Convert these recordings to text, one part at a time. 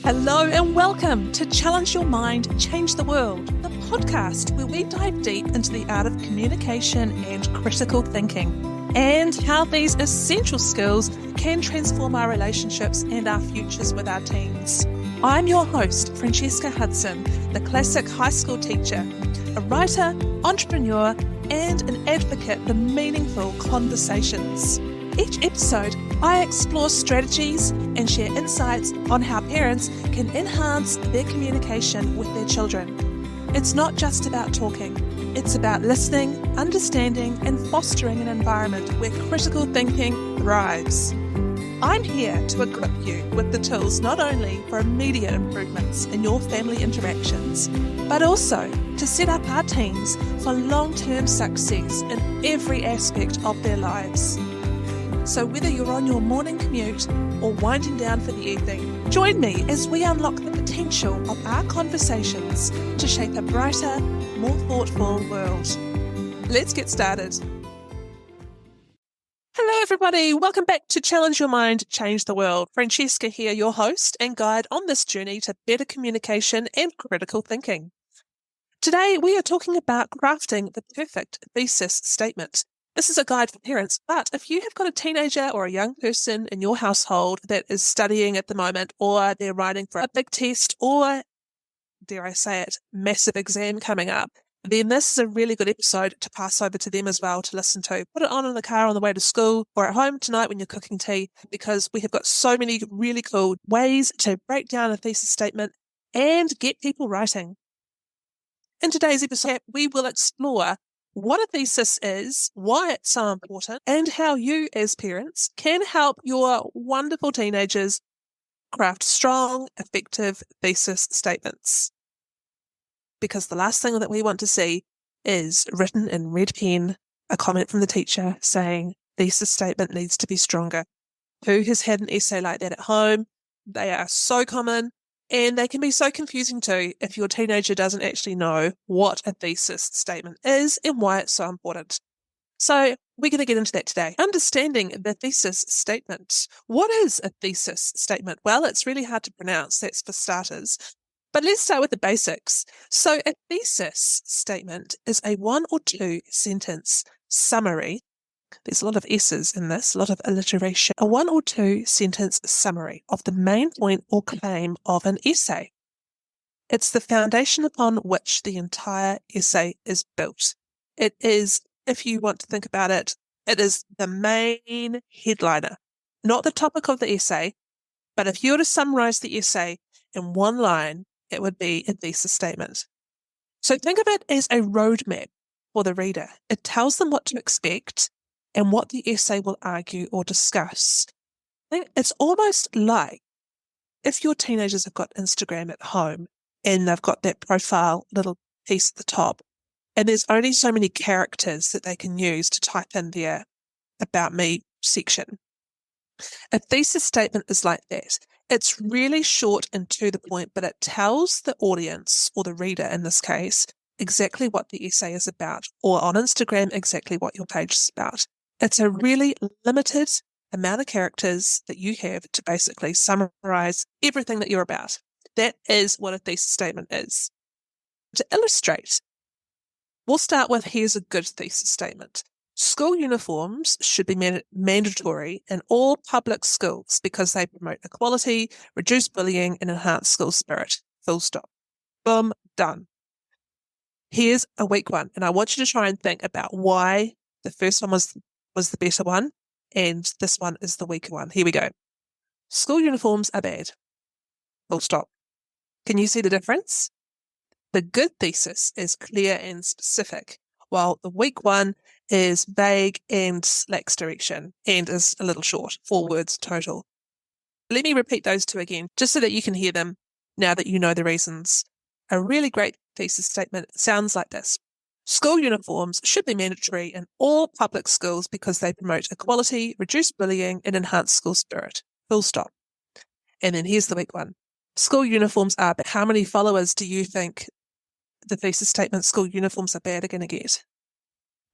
Hello and welcome to Challenge Your Mind, Change the World, the podcast where we dive deep into the art of communication and critical thinking, and how these essential skills can transform our relationships and our futures with our teens. I'm your host, Francesca Hudson, the classic high school teacher, a writer, entrepreneur, and an advocate for meaningful conversations. Each episode, I explore strategies and share insights on how parents can enhance their communication with their children. It's not just about talking, it's about listening, understanding, and fostering an environment where critical thinking thrives. I'm here to equip you with the tools not only for immediate improvements in your family interactions, but also to set up our teens for long-term success in every aspect of their lives. So whether you're on your morning commute or winding down for the evening, join me as we unlock the potential of our conversations to shape a brighter, more thoughtful world. Let's get started. Hello everybody, welcome back to Challenge Your Mind, Change the World. Francesca here, your host and guide on this journey to better communication and critical thinking. Today we are talking about crafting the perfect thesis statement. This is a guide for parents, but if you have got a teenager or a young person in your household that is studying at the moment, or they're writing for a big test, or, dare I say it, massive exam coming up, then this is a really good episode to pass over to them as well to listen to. Put it on in the car on the way to school or at home tonight when you're cooking tea, because we have got so many really cool ways to break down a thesis statement and get people writing. In today's episode, we will explore what a thesis is, why it's so important, and how you as parents can help your wonderful teenagers craft strong, effective thesis statements. Because the last thing that we want to see is written in red pen, a comment from the teacher saying, thesis statement needs to be stronger. Who has had an essay like that at home? They are so common. And they can be so confusing too if your teenager doesn't actually know what a thesis statement is and why it's so important. So we're going to get into that today. Understanding the thesis statement. What is a thesis statement? Well, it's really hard to pronounce, that's for starters. But let's start with the basics. So a thesis statement is a 1 or 2 sentence summary. There's a lot of S's in this, a lot of alliteration. A 1 or 2 sentence summary of the main point or claim of an essay. It's the foundation upon which the entire essay is built. It is, if you want to think about it, it is the main headliner, not the topic of the essay, but if you were to summarize the essay in one line, it would be a thesis statement. So think of it as a roadmap for the reader. It tells them what to expect and what the essay will argue or discuss. I think it's almost like if your teenagers have got Instagram at home and they've got that profile little piece at the top, and there's only so many characters that they can use to type in their About Me section. A thesis statement is like that. It's really short and to the point, but it tells the audience, or the reader in this case, exactly what the essay is about, or on Instagram, exactly what your page is about. It's a really limited amount of characters that you have to basically summarize everything that you're about. That is what a thesis statement is. To illustrate, we'll start with here's a good thesis statement. School uniforms should be mandatory in all public schools because they promote equality, reduce bullying, and enhance school spirit. Full stop. Boom, done. Here's a weak one, and I want you to try and think about why the first one was the better one, and this one is the weaker one. Here we go. School uniforms are bad. Full stop. Can you see the difference? The good thesis is clear and specific, while the weak one is vague and lacks direction and is a little short, 4 words total. Let me repeat those two again, just so that you can hear them now that you know the reasons. A really great thesis statement sounds like this. School uniforms should be mandatory in all public schools because they promote equality, reduce bullying, and enhance school spirit. Full stop. And then here's the weak one. School uniforms are bad. How many followers do you think the thesis statement school uniforms are bad are going to get?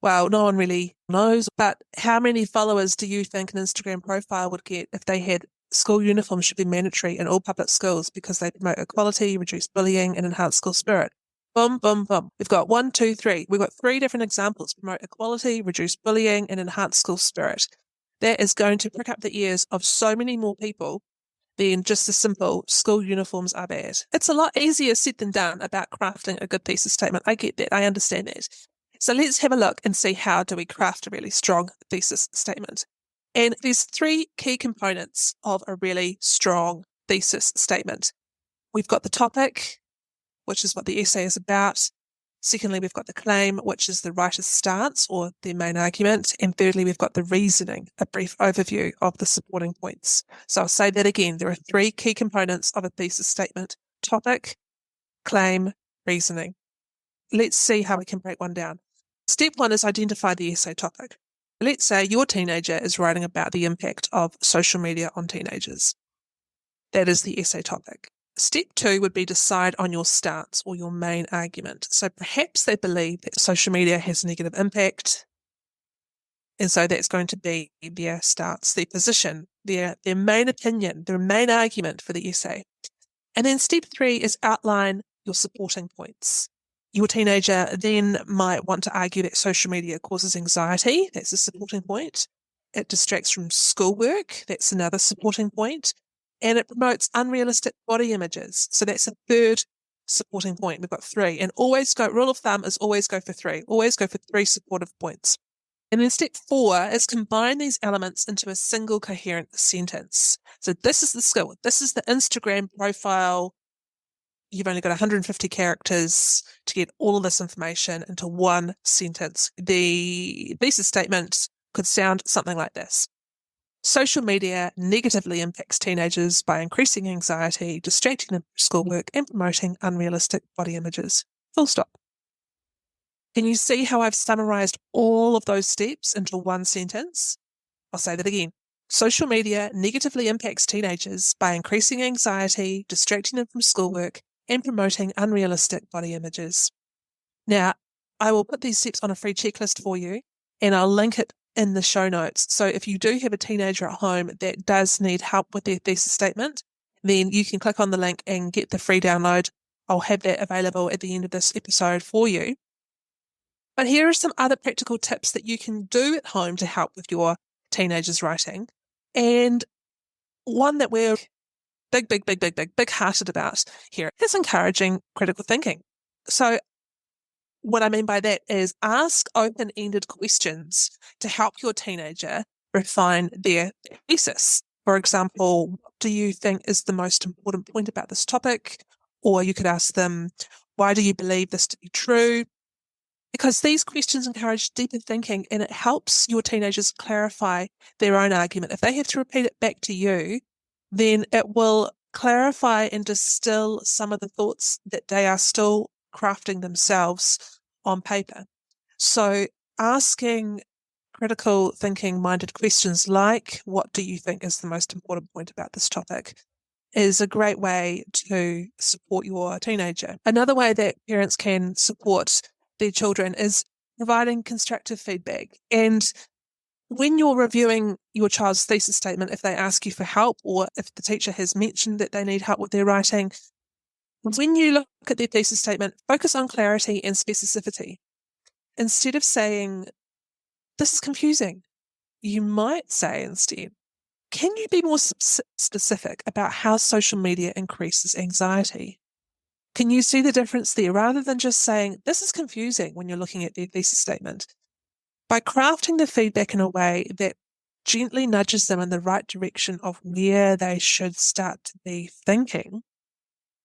Well, no one really knows, but how many followers do you think an Instagram profile would get if they had school uniforms should be mandatory in all public schools because they promote equality, reduce bullying, and enhance school spirit. Boom, boom, boom. We've got 1, 2, 3. We've got 3 different examples. Promote equality, reduce bullying, and enhance school spirit. That is going to prick up the ears of so many more people than just the simple school uniforms are bad. It's a lot easier said than done about crafting a good thesis statement. I get that. I understand that. So let's have a look and see how do we craft a really strong thesis statement. And there's 3 key components of a really strong thesis statement. We've got the topic, which is what the essay is about. Secondly, we've got the claim, which is the writer's stance or their main argument. And thirdly, we've got the reasoning, a brief overview of the supporting points. So I'll say that again. There are 3 key components of a thesis statement: topic, claim, reasoning. Let's see how we can break one down. Step 1 is identify the essay topic. Let's say your teenager is writing about the impact of social media on teenagers. That is the essay topic. Step 2 would be decide on your stance or your main argument. So perhaps they believe that social media has a negative impact, and so that's going to be their stance, their position, their main opinion, their main argument for the essay. And then step 3 is outline your supporting points. Your teenager then might want to argue that social media causes anxiety. That's a supporting point. It distracts from schoolwork. That's another supporting point. And it promotes unrealistic body images. So that's a third supporting point. We've got 3. And rule of thumb is always go for 3. Always go for 3 supportive points. And then step 4 is combine these elements into a single coherent sentence. So this is the skill. This is the Instagram profile. You've only got 150 characters to get all of this information into one sentence. The thesis statement could sound something like this. Social media negatively impacts teenagers by increasing anxiety, distracting them from schoolwork, and promoting unrealistic body images. Full stop. Can you see how I've summarized all of those steps into one sentence? I'll say that again. Social media negatively impacts teenagers by increasing anxiety, distracting them from schoolwork, and promoting unrealistic body images. Now, I will put these steps on a free checklist for you, and I'll link it in the show notes. So if you do have a teenager at home that does need help with their thesis statement, then you can click on the link and get the free download. I'll have that available at the end of this episode for you. But here are some other practical tips that you can do at home to help with your teenager's writing. And one that we're big-hearted about here is encouraging critical thinking. So what I mean by that is ask open-ended questions to help your teenager refine their thesis. For example, what do you think is the most important point about this topic? Or you could ask them, why do you believe this to be true? Because these questions encourage deeper thinking and it helps your teenagers clarify their own argument. If they have to repeat it back to you, then it will clarify and distill some of the thoughts that they are still crafting themselves on paper. So asking critical thinking minded questions like, what do you think is the most important point about this topic, is a great way to support your teenager. Another way that parents can support their children is providing constructive feedback. And when you're reviewing your child's thesis statement, if they ask you for help or if the teacher has mentioned that they need help with their writing, when you look at their thesis statement, focus on clarity and specificity. Instead of saying, this is confusing, you might say instead, can you be more specific about how social media increases anxiety? Can you see the difference there? Rather than just saying, this is confusing when you're looking at their thesis statement. By crafting the feedback in a way that gently nudges them in the right direction of where they should start to be thinking,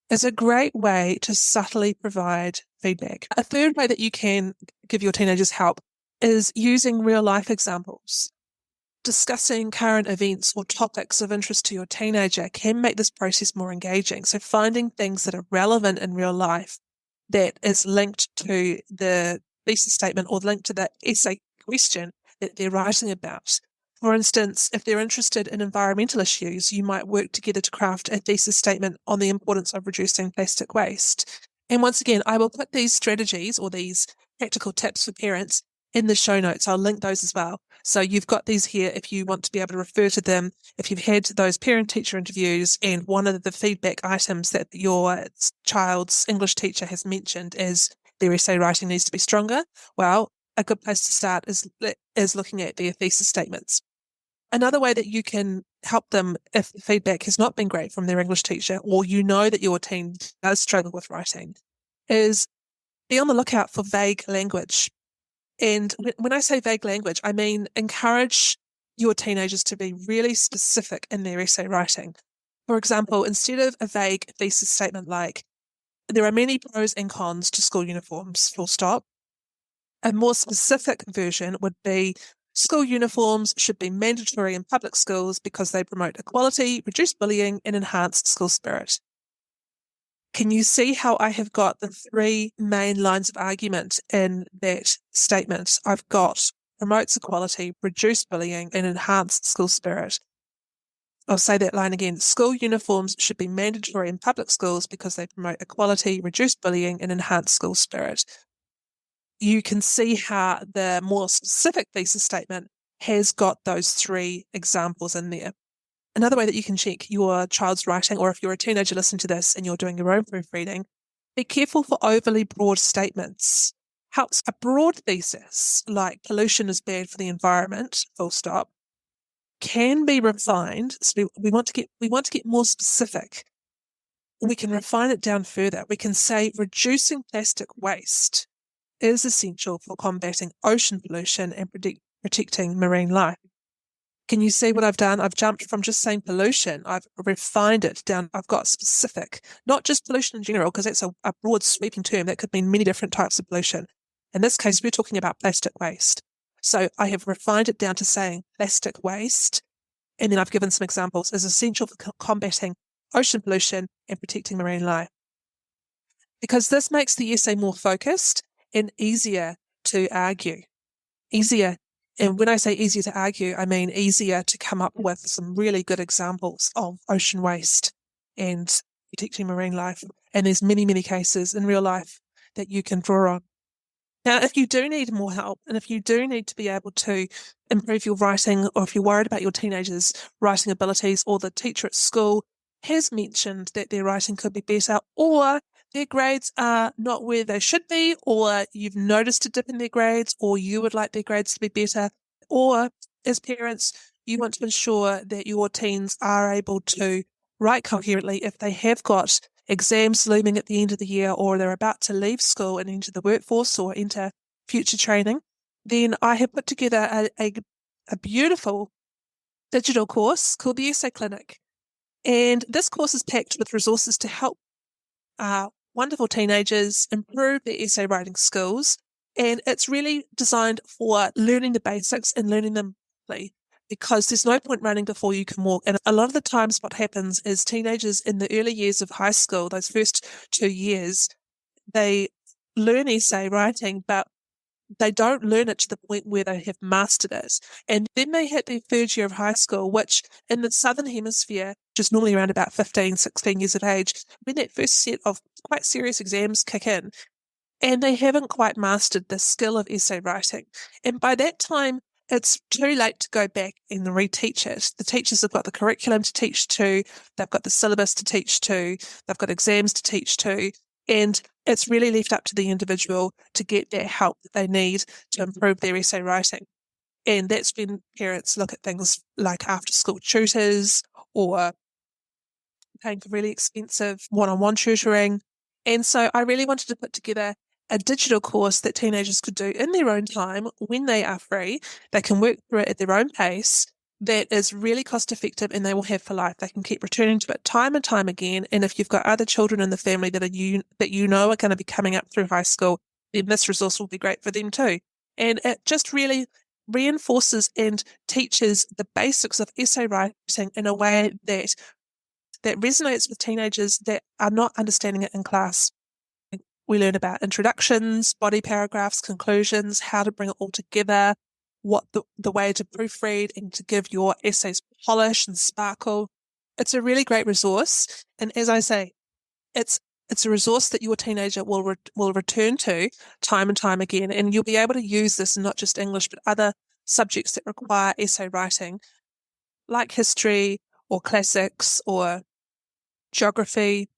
is a great way to subtly provide feedback. A third way that you can give your teenagers help is using real life examples. Discussing current events or topics of interest to your teenager can make this process more engaging. So finding things that are relevant in real life that is linked to the thesis statement or linked to the essay question that they're writing about. For instance, if they're interested in environmental issues, you might work together to craft a thesis statement on the importance of reducing plastic waste. And once again, I will put these strategies or these practical tips for parents in the show notes. I'll link those as well. So you've got these here if you want to be able to refer to them. If you've had those parent-teacher interviews and one of the feedback items that your child's English teacher has mentioned is their essay writing needs to be stronger, well, a good place to start is looking at their thesis statements. Another way that you can help them if the feedback has not been great from their English teacher, or you know that your teen does struggle with writing, is be on the lookout for vague language. And when I say vague language, I mean encourage your teenagers to be really specific in their essay writing. For example, instead of a vague thesis statement like, there are many pros and cons to school uniforms, full stop, a more specific version would be, school uniforms should be mandatory in public schools because they promote equality, reduce bullying, and enhance school spirit. Can you see how I have got the three main lines of argument in that statement? I've got promotes equality, reduce bullying, and enhance school spirit. I'll say that line again. School uniforms should be mandatory in public schools because they promote equality, reduce bullying, and enhance school spirit. You can see how the more specific thesis statement has got those three examples in there. Another way that you can check your child's writing, or if you're a teenager listening to this and you're doing your own proofreading, be careful for overly broad statements. Helps a broad thesis, like pollution is bad for the environment, full stop, can be refined. So we want to get more specific. We can refine it down further. We can say reducing plastic waste is essential for combating ocean pollution and protecting marine life. Can you see what I've done? I've jumped from just saying pollution. I've refined it down. I've got specific, not just pollution in general, because that's a broad sweeping term that could mean many different types of pollution. In this case, we're talking about plastic waste. So I have refined it down to saying plastic waste, and then I've given some examples, is essential for combating ocean pollution and protecting marine life. Because this makes the essay more focused and easier to argue. Easier, and when I say easier to argue, I mean easier to come up with some really good examples of ocean waste and protecting marine life. And there's many, many cases in real life that you can draw on. Now, if you do need more help, and if you do need to be able to improve your writing, or if you're worried about your teenagers' writing abilities, or the teacher at school has mentioned that their writing could be better, or their grades are not where they should be, or you've noticed a dip in their grades, or you would like their grades to be better, or as parents, you want to ensure that your teens are able to write coherently if they have got exams looming at the end of the year, or they're about to leave school and enter the workforce or enter future training, then I have put together a beautiful digital course called the Essay Clinic. And this course is packed with resources to help wonderful teenagers improve their essay writing skills. And it's really designed for learning the basics and learning them quickly, because there's no point running before you can walk. And a lot of the times what happens is teenagers in the early years of high school, those first 2 years, they learn essay writing, but they don't learn it to the point where they have mastered it. And then they hit their third year of high school, which in the Southern Hemisphere, which is normally around about 15, 16 years of age, when that first set of quite serious exams kick in, and they haven't quite mastered the skill of essay writing. And by that time, it's too late to go back and reteach it. The teachers have got the curriculum to teach to, they've got the syllabus to teach to, they've got exams to teach to, and it's really left up to the individual to get that help that they need to improve their essay writing. And that's when parents look at things like after-school tutors, or paying for really expensive one-on-one tutoring. And so I really wanted to put together a digital course that teenagers could do in their own time when they are free. They can work through it at their own pace. That is really cost effective, and they will have for life. They can keep returning to it time and time again. And if you've got other children in the family that you know are going to be coming up through high school, then this resource will be great for them too. And it just really reinforces and teaches the basics of essay writing in a way that resonates with teenagers that are not understanding it in class. We learn about introductions, body paragraphs, conclusions, how to bring it all together, what the way to proofread and to give your essays polish and sparkle. It's a really great resource. And as I say, it's It's a resource that your teenager will return to time and time again, and you'll be able to use this in not just English, but other subjects that require essay writing, like history or classics or geography,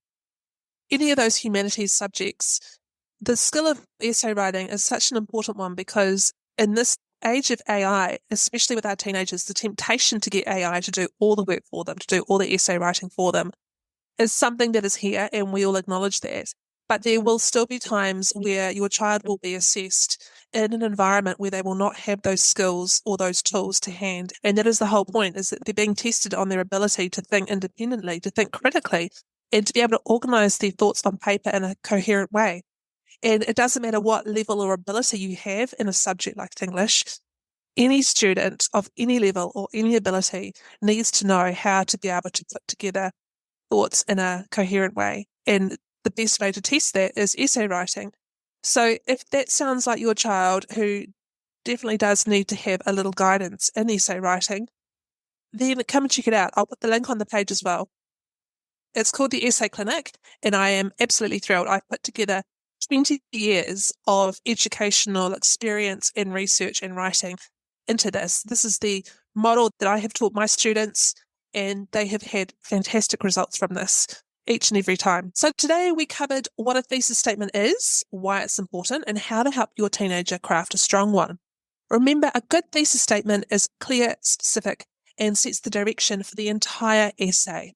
any of those humanities subjects. The skill of essay writing is such an important one because in this age of AI, especially with our teenagers, the temptation to get AI to do all the work for them, to do all the essay writing for them, is something that is here, and we all acknowledge that. But there will still be times where your child will be assessed in an environment where they will not have those skills or those tools to hand. And that is the whole point, is that they're being tested on their ability to think independently, to think critically, and to be able to organise their thoughts on paper in a coherent way. And it doesn't matter what level or ability you have in a subject like English, any student of any level or any ability needs to know how to be able to put together thoughts in a coherent way. And the best way to test that is essay writing. So if that sounds like your child who definitely does need to have a little guidance in essay writing, then come and check it out. I'll put the link on the page as well. It's called the Essay Clinic, and I am absolutely thrilled. I've put together 20 years of educational experience in research and writing into this. This is the model that I have taught my students, and they have had fantastic results from this each and every time. So today we covered what a thesis statement is, why it's important, and how to help your teenager craft a strong one. Remember, a good thesis statement is clear, specific, and sets the direction for the entire essay.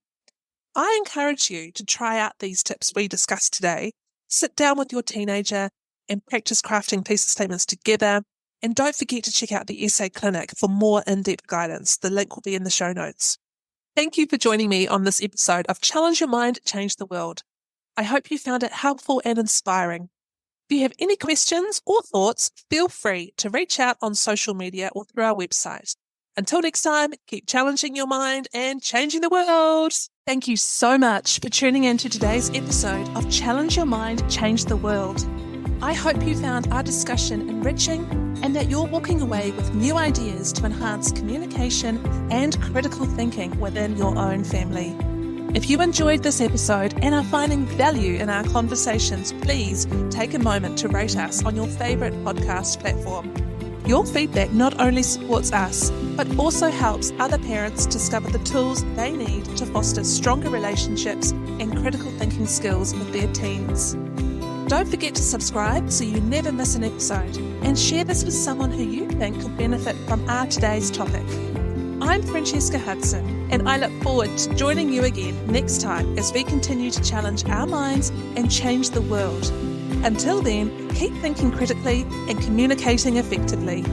I encourage you to try out these tips we discussed today. Sit down with your teenager and practice crafting thesis statements together. And don't forget to check out the Essay Clinic for more in-depth guidance. The link will be in the show notes. Thank you for joining me on this episode of Challenge Your Mind, Change the World. I hope you found it helpful and inspiring. If you have any questions or thoughts, feel free to reach out on social media or through our website. Until next time, keep challenging your mind and changing the world. Thank you so much for tuning in to today's episode of Challenge Your Mind, Change the World. I hope you found our discussion enriching and that you're walking away with new ideas to enhance communication and critical thinking within your own family. If you enjoyed this episode and are finding value in our conversations, please take a moment to rate us on your favourite podcast platform. Your feedback not only supports us, but also helps other parents discover the tools they need to foster stronger relationships and critical thinking skills with their teens. Don't forget to subscribe so you never miss an episode, and share this with someone who you think could benefit from our today's topic. I'm Francesca Hudson, and I look forward to joining you again next time as we continue to challenge our minds and change the world. Until then, keep thinking critically and communicating effectively.